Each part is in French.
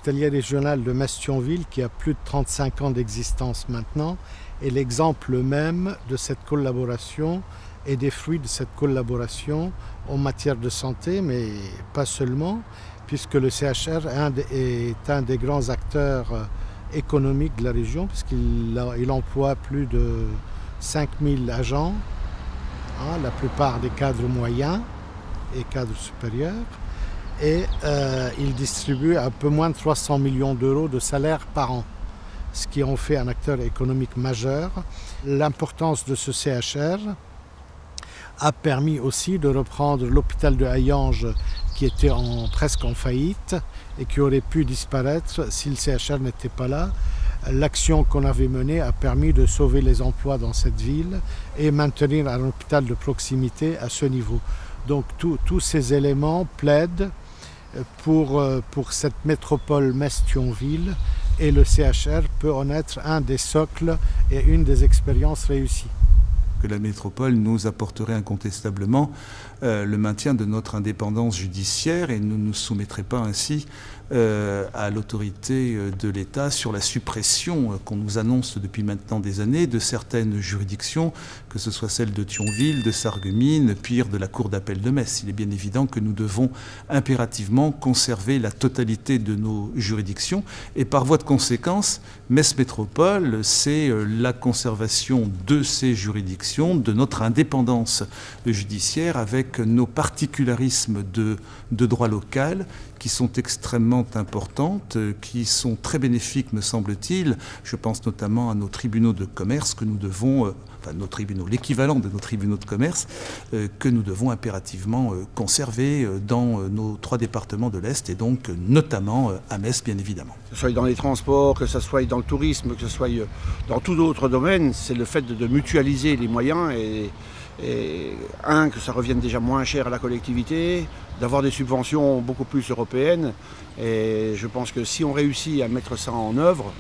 hospitalier régional de Metz-Thionville, qui a plus de 35 ans d'existence maintenant, est l'exemple même de cette collaboration et des fruits de cette collaboration en matière de santé, mais pas seulement, puisque le CHR est un des grands acteurs économiques de la région, puisqu'il emploie plus de 5000 agents, la plupart des cadres moyens et cadres supérieurs, et il distribue un peu moins de 300 millions d'euros de salaires par an, ce qui en fait un acteur économique majeur. L'importance de ce CHR a permis aussi de reprendre l'hôpital de Hayange, qui était presque en faillite et qui aurait pu disparaître si le CHR n'était pas là. L'action qu'on avait menée a permis de sauver les emplois dans cette ville et maintenir un hôpital de proximité à ce niveau. Donc tous ces éléments plaident pour cette métropole Metz-Thionville, et le CHR peut en être un des socles et une des expériences réussies. Que la métropole nous apporterait incontestablement le maintien de notre indépendance judiciaire et ne nous soumettrait pas ainsi à l'autorité de l'État sur la suppression qu'on nous annonce depuis maintenant des années de certaines juridictions, que ce soit celle de Thionville, de Sarreguemines, pire de la Cour d'appel de Metz. Il est bien évident que nous devons impérativement conserver la totalité de nos juridictions et par voie de conséquence, Metz Métropole, c'est la conservation de ces juridictions, de notre indépendance judiciaire avec nos particularismes de droit local qui sont extrêmement importantes, qui sont très bénéfiques, me semble-t-il. Je pense notamment à nos tribunaux de commerce que nous devons, l'équivalent de nos tribunaux de commerce, que nous devons impérativement conserver dans nos 3 départements de l'Est et donc notamment à Metz, bien évidemment. Que ce soit dans les transports, que ce soit dans le tourisme, que ce soit dans tout autre domaine, c'est le fait de mutualiser les moyens et que ça revienne déjà moins cher à la collectivité, d'avoir des subventions beaucoup plus européennes. Et je pense que si on réussit à mettre ça en œuvre,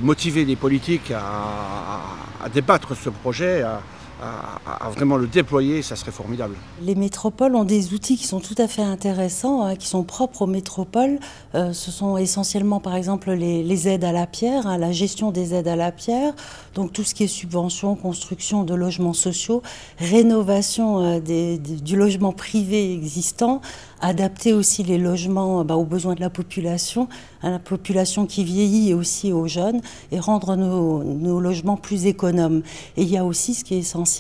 motiver les politiques à débattre ce projet, à vraiment le déployer, ça serait formidable. Les métropoles ont des outils qui sont tout à fait intéressants, qui sont propres aux métropoles. Ce sont essentiellement, par exemple, les aides à la pierre, la gestion des aides à la pierre, donc tout ce qui est subvention, construction de logements sociaux, rénovation du logement privé existant, adapter aussi les logements aux besoins de la population, à la population qui vieillit et aussi aux jeunes, et rendre nos logements plus économes. Et il y a aussi, ce qui est essentiel,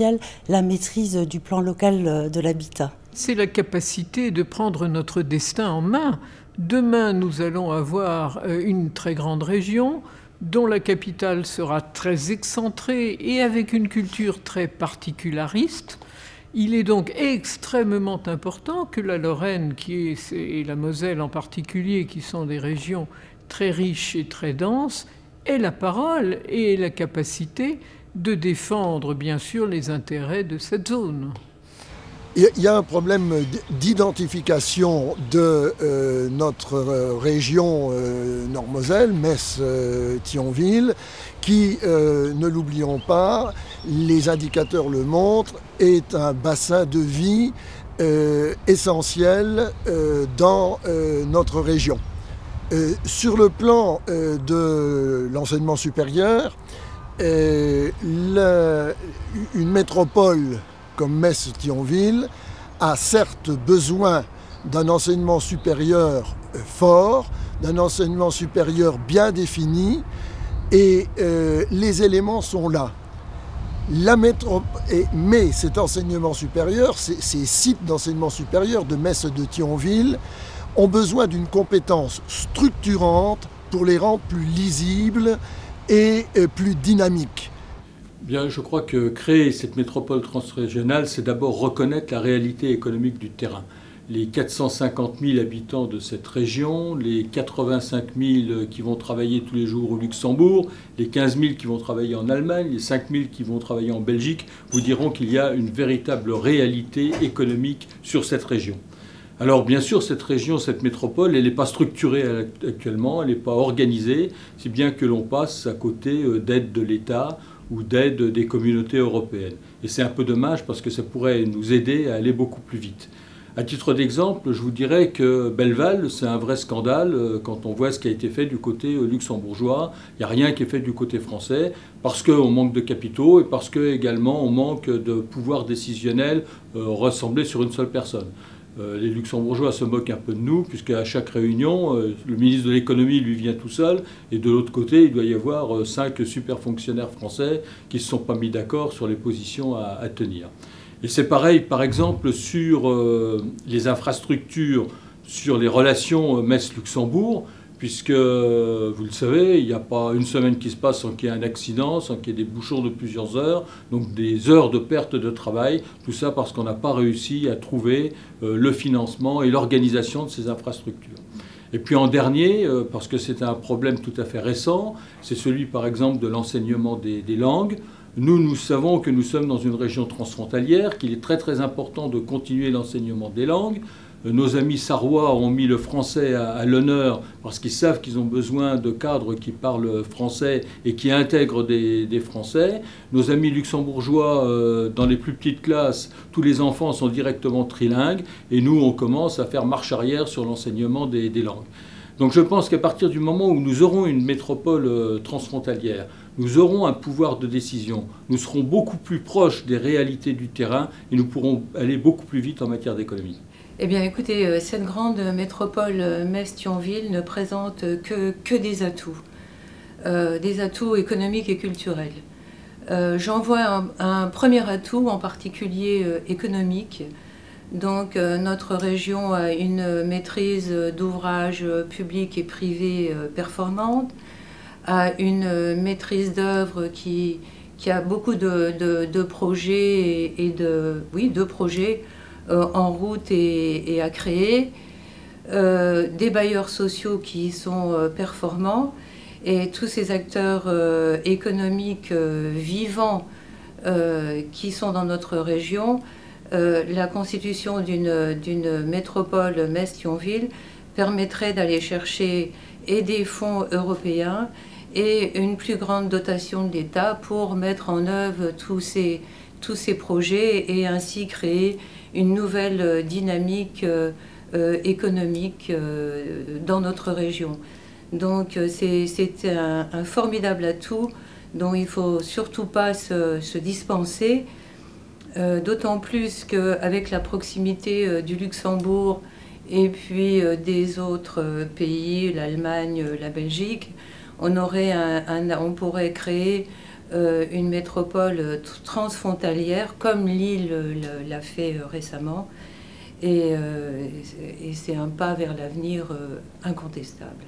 la maîtrise du plan local de l'habitat. C'est la capacité de prendre notre destin en main. Demain, nous allons avoir une très grande région dont la capitale sera très excentrée et avec une culture très particulariste. Il est donc extrêmement important que la Lorraine, et la Moselle en particulier, qui sont des régions très riches et très denses, ait la parole et la capacité de défendre, bien sûr, les intérêts de cette zone. Il y a un problème d'identification de notre région Nord-Moselle, Metz-Thionville, qui, ne l'oublions pas, les indicateurs le montrent, est un bassin de vie essentiel dans notre région. Sur le plan de l'enseignement supérieur, une métropole comme Metz-Thionville a certes besoin d'un enseignement supérieur fort, d'un enseignement supérieur bien défini, et les éléments sont là. Mais cet enseignement supérieur, ces sites d'enseignement supérieur de Metz et de Thionville ont besoin d'une compétence structurante pour les rendre plus lisibles et plus dynamiques. Bien, je crois que créer cette métropole transrégionale, c'est d'abord reconnaître la réalité économique du terrain. Les 450 000 habitants de cette région, les 85 000 qui vont travailler tous les jours au Luxembourg, les 15 000 qui vont travailler en Allemagne, les 5 000 qui vont travailler en Belgique, vous diront qu'il y a une véritable réalité économique sur cette région. Alors bien sûr, cette région, cette métropole, elle n'est pas structurée actuellement, elle n'est pas organisée, si bien que l'on passe à côté d'aides de l'État ou d'aides des communautés européennes. Et c'est un peu dommage parce que ça pourrait nous aider à aller beaucoup plus vite. À titre d'exemple, je vous dirais que Belleval, c'est un vrai scandale quand on voit ce qui a été fait du côté luxembourgeois. Il n'y a rien qui est fait du côté français parce qu'on manque de capitaux et parce que également on manque de pouvoir décisionnel rassemblé sur une seule personne. Les luxembourgeois se moquent un peu de nous, puisqu'à chaque réunion, le ministre de l'économie lui vient tout seul, et de l'autre côté, il doit y avoir 5 super fonctionnaires français qui ne se sont pas mis d'accord sur les positions à tenir. Et c'est pareil, par exemple, sur les infrastructures, sur les relations Metz-Luxembourg, puisque, vous le savez, il n'y a pas une semaine qui se passe sans qu'il y ait un accident, sans qu'il y ait des bouchons de plusieurs heures, donc des heures de perte de travail, tout ça parce qu'on n'a pas réussi à trouver le financement et l'organisation de ces infrastructures. Et puis en dernier, parce que c'est un problème tout à fait récent, c'est celui par exemple de l'enseignement des langues. Nous savons que nous sommes dans une région transfrontalière, qu'il est très très important de continuer l'enseignement des langues. Nos amis sarrois ont mis le français à l'honneur parce qu'ils savent qu'ils ont besoin de cadres qui parlent français et qui intègrent des Français. Nos amis luxembourgeois, dans les plus petites classes, tous les enfants sont directement trilingues et nous, on commence à faire marche arrière sur l'enseignement des langues. Donc je pense qu'à partir du moment où nous aurons une métropole transfrontalière, nous aurons un pouvoir de décision, nous serons beaucoup plus proches des réalités du terrain et nous pourrons aller beaucoup plus vite en matière d'économie. Eh bien écoutez, cette grande métropole Metz-Thionville ne présente que des atouts économiques et culturels. J'en vois un premier atout en particulier économique. Donc notre région a une maîtrise d'ouvrages publics et privés performante, a une maîtrise d'œuvre qui a beaucoup de projets et de projets en route et à créer, des bailleurs sociaux qui sont performants et tous ces acteurs économiques vivants qui sont dans notre région. La constitution d'une métropole Metz-Thionville permettrait d'aller chercher et des fonds européens et une plus grande dotation de l'État pour mettre en œuvre tous ces projets et ainsi créer une nouvelle dynamique économique dans notre région. Donc c'est un formidable atout dont il ne faut surtout pas se dispenser, d'autant plus qu'avec la proximité du Luxembourg et puis des autres pays, l'Allemagne, la Belgique, on pourrait créer une métropole transfrontalière comme Lille l'a fait récemment et c'est un pas vers l'avenir incontestable.